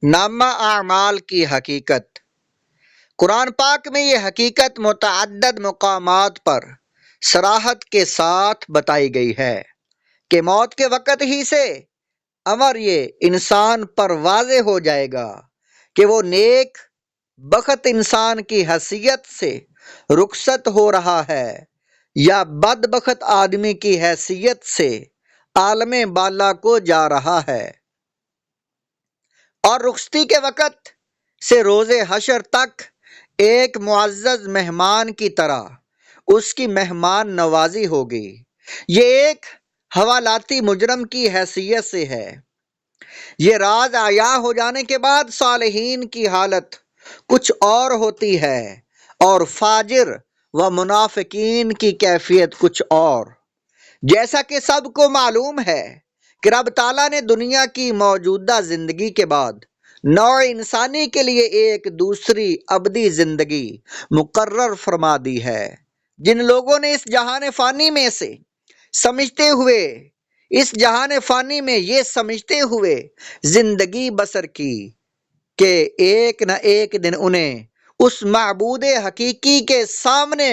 نامہ اعمال کی حقیقت۔ قرآن پاک میں یہ حقیقت متعدد مقامات پر صراحت کے ساتھ بتائی گئی ہے کہ موت کے وقت ہی سے امر یہ انسان پر واضح ہو جائے گا کہ وہ نیک بخت انسان کی حیثیت سے رخصت ہو رہا ہے یا بدبخت آدمی کی حیثیت سے عالم بالا کو جا رہا ہے، اور رخصتی کے وقت سے روز حشر تک ایک معزز مہمان کی طرح اس کی مہمان نوازی ہوگی۔ یہ ایک حوالاتی مجرم کی حیثیت سے ہے۔ یہ راز عیاں ہو جانے کے بعد صالحین کی حالت کچھ اور ہوتی ہے اور فاجر و منافقین کی کیفیت کچھ اور۔ جیسا کہ سب کو معلوم ہے کہ رب تعالیٰ نے دنیا کی موجودہ زندگی کے بعد نوع انسانی کے لیے ایک دوسری ابدی زندگی مقرر فرما دی ہے۔ جن لوگوں نے اس جہان فانی میں یہ سمجھتے ہوئے زندگی بسر کی کہ ایک نہ ایک دن انہیں اس معبود حقیقی کے سامنے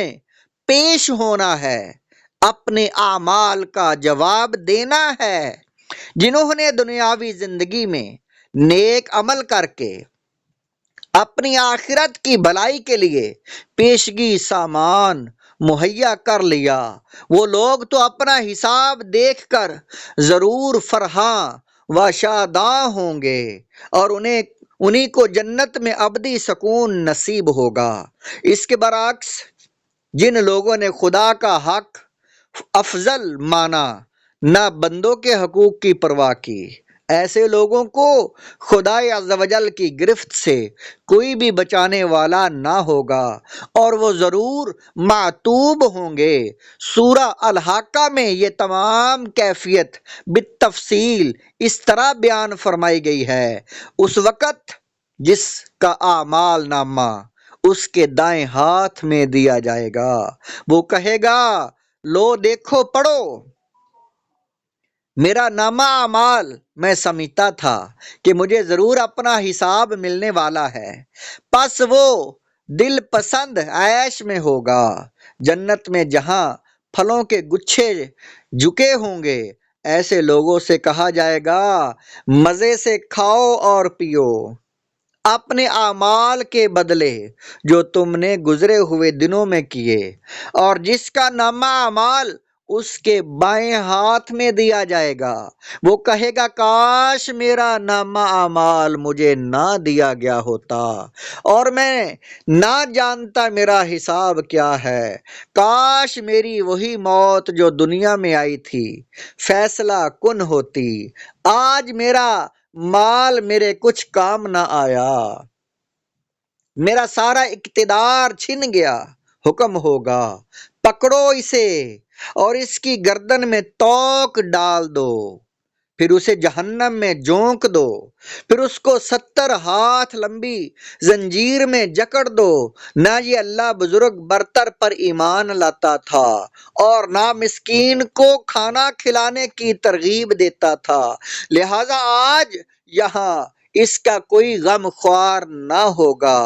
پیش ہونا ہے، اپنے اعمال کا جواب دینا ہے، جنہوں نے دنیاوی زندگی میں نیک عمل کر کے اپنی آخرت کی بھلائی کے لیے پیشگی سامان مہیا کر لیا، وہ لوگ تو اپنا حساب دیکھ کر ضرور فرحاں و شاداں ہوں گے اور انہیں کو جنت میں ابدی سکون نصیب ہوگا۔ اس کے برعکس جن لوگوں نے خدا کا حق افضل مانا، نہ بندوں کے حقوق کی پرواہ کی، ایسے لوگوں کو خدائے عز و جل کی گرفت سے کوئی بھی بچانے والا نہ ہوگا اور وہ ضرور معتوب ہوں گے۔ سورہ الحاقہ میں یہ تمام کیفیت بالتفصیل اس طرح بیان فرمائی گئی ہے۔ اس وقت جس کا اعمال نامہ اس کے دائیں ہاتھ میں دیا جائے گا، وہ کہے گا لو دیکھو پڑھو میرا نامہ اعمال۔ میں سمجھتا تھا کہ مجھے ضرور اپنا حساب ملنے والا ہے، پس وہ دل پسند عیش میں ہوگا، جنت میں جہاں پھلوں کے گچھے جھکے ہوں گے۔ ایسے لوگوں سے کہا جائے گا مزے سے کھاؤ اور پیو اپنے اعمال کے بدلے جو تم نے گزرے ہوئے دنوں میں کیے، اور جس کا نامہ اعمال اس کے بائیں ہاتھ میں دیا جائے گا، وہ کہے گا کاش میرا نامہ اعمال مجھے نہ دیا گیا ہوتا اور میں نہ جانتا میرا حساب کیا ہے۔ کاش میری وہی موت جو دنیا میں آئی تھی فیصلہ کن ہوتی، آج میرا مال میرے کچھ کام نہ آیا، میرا سارا اقتدار چھن گیا۔ حکم ہوگا پکڑو اسے اور اس کی گردن میں توق ڈال دو، پھر اسے جہنم میں جھونک دو، پھر اس کو 70 ہاتھ لمبی زنجیر میں جکڑ دو۔ نہ یہ اللہ بزرگ برتر پر ایمان لاتا تھا اور نہ مسکین کو کھانا کھلانے کی ترغیب دیتا تھا، لہذا آج یہاں اس کا کوئی غم خوار نہ ہوگا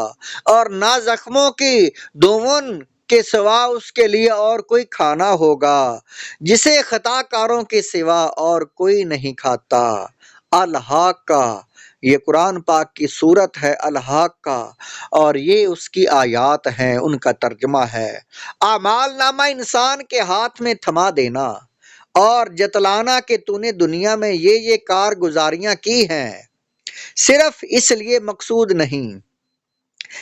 اور نہ زخموں کی دون کے سوا اس کے لیے اور کوئی کھانا ہوگا جسے خطا کاروں کے سوا اور کوئی نہیں کھاتا۔ الحاقہ، یہ قرآن پاک کی صورت ہے الحاقہ، اور یہ اس کی آیات ہیں، ان کا ترجمہ ہے اعمال نامہ انسان کے ہاتھ میں تھما دینا اور جتلانا کہ تو نے دنیا میں یہ کارگزاریاں کی ہیں، صرف اس لیے مقصود نہیں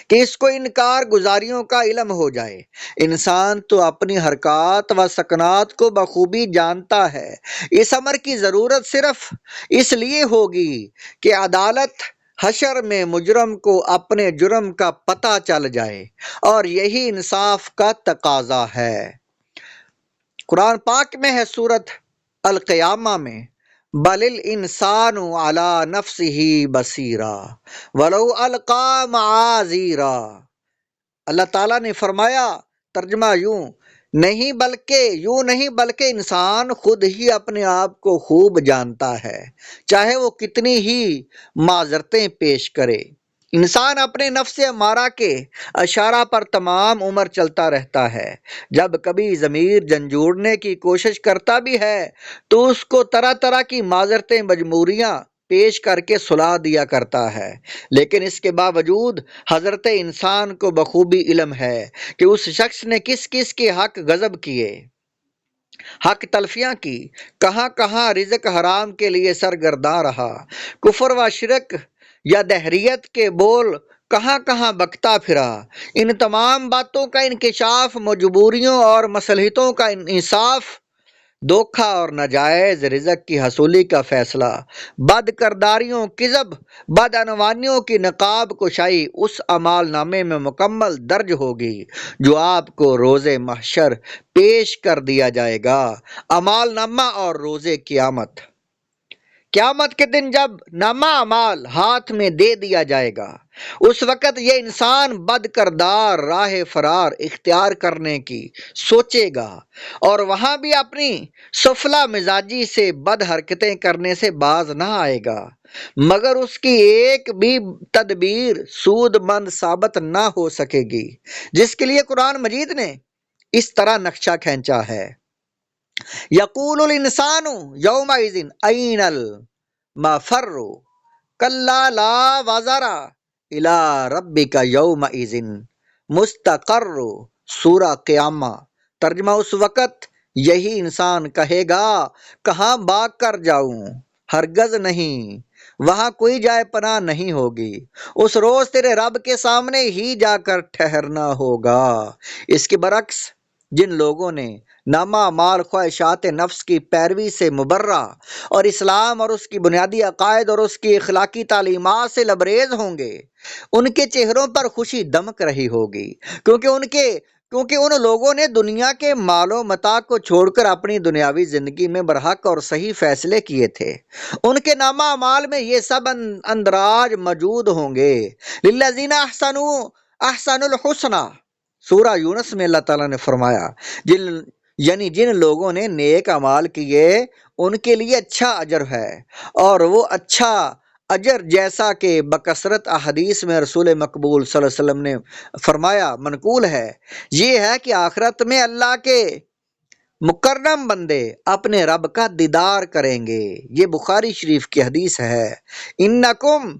کہ اس کو ان کارگزاریوں کا علم ہو جائے۔ انسان تو اپنی حرکات و سکنات کو بخوبی جانتا ہے، اس امر کی ضرورت صرف اس لیے ہوگی کہ عدالت حشر میں مجرم کو اپنے جرم کا پتہ چل جائے، اور یہی انصاف کا تقاضا ہے۔ قرآن پاک میں ہے سورۃ القیامہ میں بل الانسان علی نفسہ بصیرہ ولو القی معاذیرہ۔ اللہ تعالیٰ نے فرمایا، ترجمہ یوں نہیں بلکہ انسان خود ہی اپنے آپ کو خوب جانتا ہے، چاہے وہ کتنی ہی معذرتیں پیش کرے۔ انسان اپنے نفس امارہ کے اشارہ پر تمام عمر چلتا رہتا ہے۔ جب کبھی ضمیر جھنجھوڑنے کی کوشش کرتا بھی ہے تو اس کو طرح طرح کی معذرتیں، مجبوریاں پیش کر کے سلا دیا کرتا ہے، لیکن اس کے باوجود حضرت انسان کو بخوبی علم ہے کہ اس شخص نے کس کس کے حق غضب کیے، حق تلفیاں کی، کہاں کہاں رزق حرام کے لیے سرگرداں رہا، کفر و شرک یا دہریت کے بول کہاں کہاں بکتا پھرا۔ ان تمام باتوں کا انکشاف، مجبوریوں اور مصلحتوں کا انصاف، دھوکہ اور ناجائز رزق کی حصولی کا فیصلہ، بد کرداریوں، کذب، بدعنوانیوں کی نقاب کشائی اس اعمال نامے میں مکمل درج ہوگی جو آپ کو روز محشر پیش کر دیا جائے گا۔ اعمال نامہ اور روز قیامت۔ قیامت کے دن جب نامہ اعمال ہاتھ میں دے دیا جائے گا، اس وقت یہ انسان بد کردار راہ فرار اختیار کرنے کی سوچے گا اور وہاں بھی اپنی سفلا مزاجی سے بد حرکتیں کرنے سے باز نہ آئے گا، مگر اس کی ایک بھی تدبیر سود مند ثابت نہ ہو سکے گی، جس کے لیے قرآن مجید نے اس طرح نقشہ کھینچا ہے: یقول الانسان یومئذ این المفر کلا لا وزر الی ربک یومئذ مستقر۔ سورہ قیامہ۔ ترجمہ: اس وقت یہی انسان کہے گا کہاں بھاگ کر جاؤں، ہرگز نہیں، وہاں کوئی جائے پناہ نہیں ہوگی، اس روز تیرے رب کے سامنے ہی جا کر ٹھہرنا ہوگا۔ اس کے برعکس جن لوگوں نے نامہ اعمال خواہشات نفس کی پیروی سے مبرہ اور اسلام اور اس کی بنیادی عقائد اور اس کی اخلاقی تعلیمات سے لبریز ہوں گے، ان کے چہروں پر خوشی دمک رہی ہوگی، کیونکہ ان لوگوں نے دنیا کے مال و متاع کو چھوڑ کر اپنی دنیاوی زندگی میں برحق اور صحیح فیصلے کیے تھے۔ ان کے نامہ اعمال میں یہ سب اندراج موجود ہوں گے۔ للذین احسنوا الحسنی۔ سورہ یونس میں اللہ تعالیٰ نے فرمایا جن لوگوں نے نیک اعمال کیے ان کے لیے اچھا اجر ہے، اور وہ اچھا اجر جیسا کہ بکثرت احادیث میں رسول مقبول صلی اللہ علیہ وسلم نے فرمایا منقول ہے، یہ ہے کہ آخرت میں اللہ کے مکرم بندے اپنے رب کا دیدار کریں گے۔ یہ بخاری شریف کی حدیث ہے۔ انکم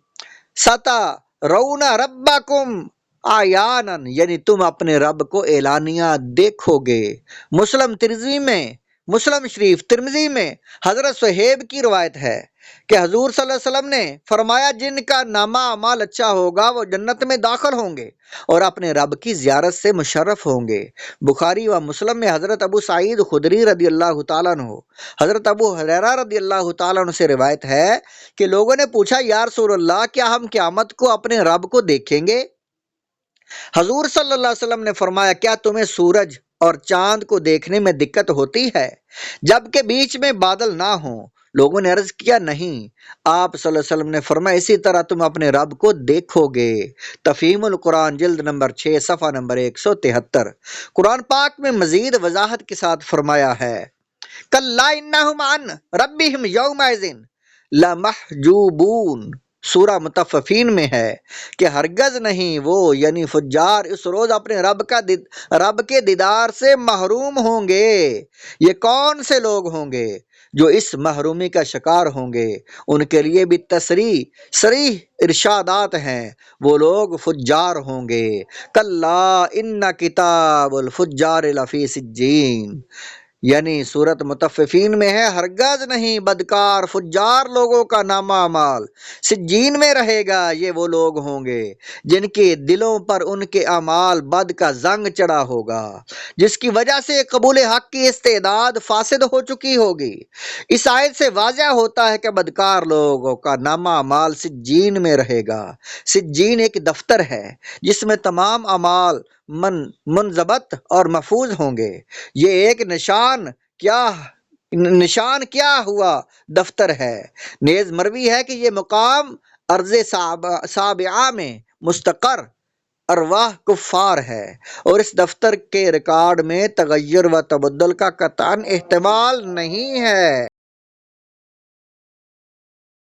سترون ربکم آیانا، یعنی تم اپنے رب کو اعلانیہ دیکھو گے۔ مسلم شریف ترمذی میں حضرت صہیب کی روایت ہے کہ حضور صلی اللہ علیہ وسلم نے فرمایا جن کا نامہ اعمال اچھا ہوگا وہ جنت میں داخل ہوں گے اور اپنے رب کی زیارت سے مشرف ہوں گے۔ بخاری و مسلم میں حضرت ابو سعید خدری رضی اللہ تعالیٰ عنہ، حضرت ابو ہریرہ رضی اللہ تعالیٰ عنہ سے روایت ہے کہ لوگوں نے پوچھا یا رسول اللہ کیا ہم قیامت کو اپنے رب کو دیکھیں گے؟ حضور صلی اللہ علیہ وسلم نے فرمایا کیا تمہیں سورج اور چاند کو دیکھنے میں دقت ہوتی ہے جبکہ بیچ میں بادل نہ ہوں؟ لوگوں نے عرض کیا نہیں۔ آپ صلی اللہ علیہ وسلم نے فرمایا اسی طرح تم اپنے رب کو دیکھو گے۔ تفہیم القرآن جلد نمبر 6 صفحہ نمبر 173۔ قرآن پاک میں مزید وضاحت کے ساتھ فرمایا ہے کلا انہم عن ربہم یومئذ لمحجوبون۔ سورہ مطففین میں ہے کہ ہرگز نہیں وہ یعنی فجار اس روز اپنے رب کے دیدار سے محروم ہوں گے۔ یہ کون سے لوگ ہوں گے جو اس محرومی کا شکار ہوں گے؟ ان کے لیے بھی صریح ارشادات ہیں، وہ لوگ فجار ہوں گے۔ کلا ان کتاب الفجار لفی سجین، یعنی سورت مطففین میں ہے ہرگز نہیں بدکار فجار لوگوں کا نامہ اعمال سجین میں رہے گا۔ یہ وہ لوگ ہوں گے جن کے دلوں پر ان کے اعمال بد کا زنگ چڑھا ہوگا، جس کی وجہ سے قبول حق کی استعداد فاسد ہو چکی ہوگی۔ اس آیت سے واضح ہوتا ہے کہ بدکار لوگوں کا نامہ اعمال سجین میں رہے گا۔ سجین ایک دفتر ہے جس میں تمام اعمال منضبط اور محفوظ ہوں گے۔ یہ ایک نشان کیا ہوا دفتر ہے۔ نیز مروی ہے کہ یہ مقام ارض سابعہ میں مستقر ارواح کفار ہے، اور اس دفتر کے ریکارڈ میں تغیر و تبدل کا قطعاً احتمال نہیں ہے۔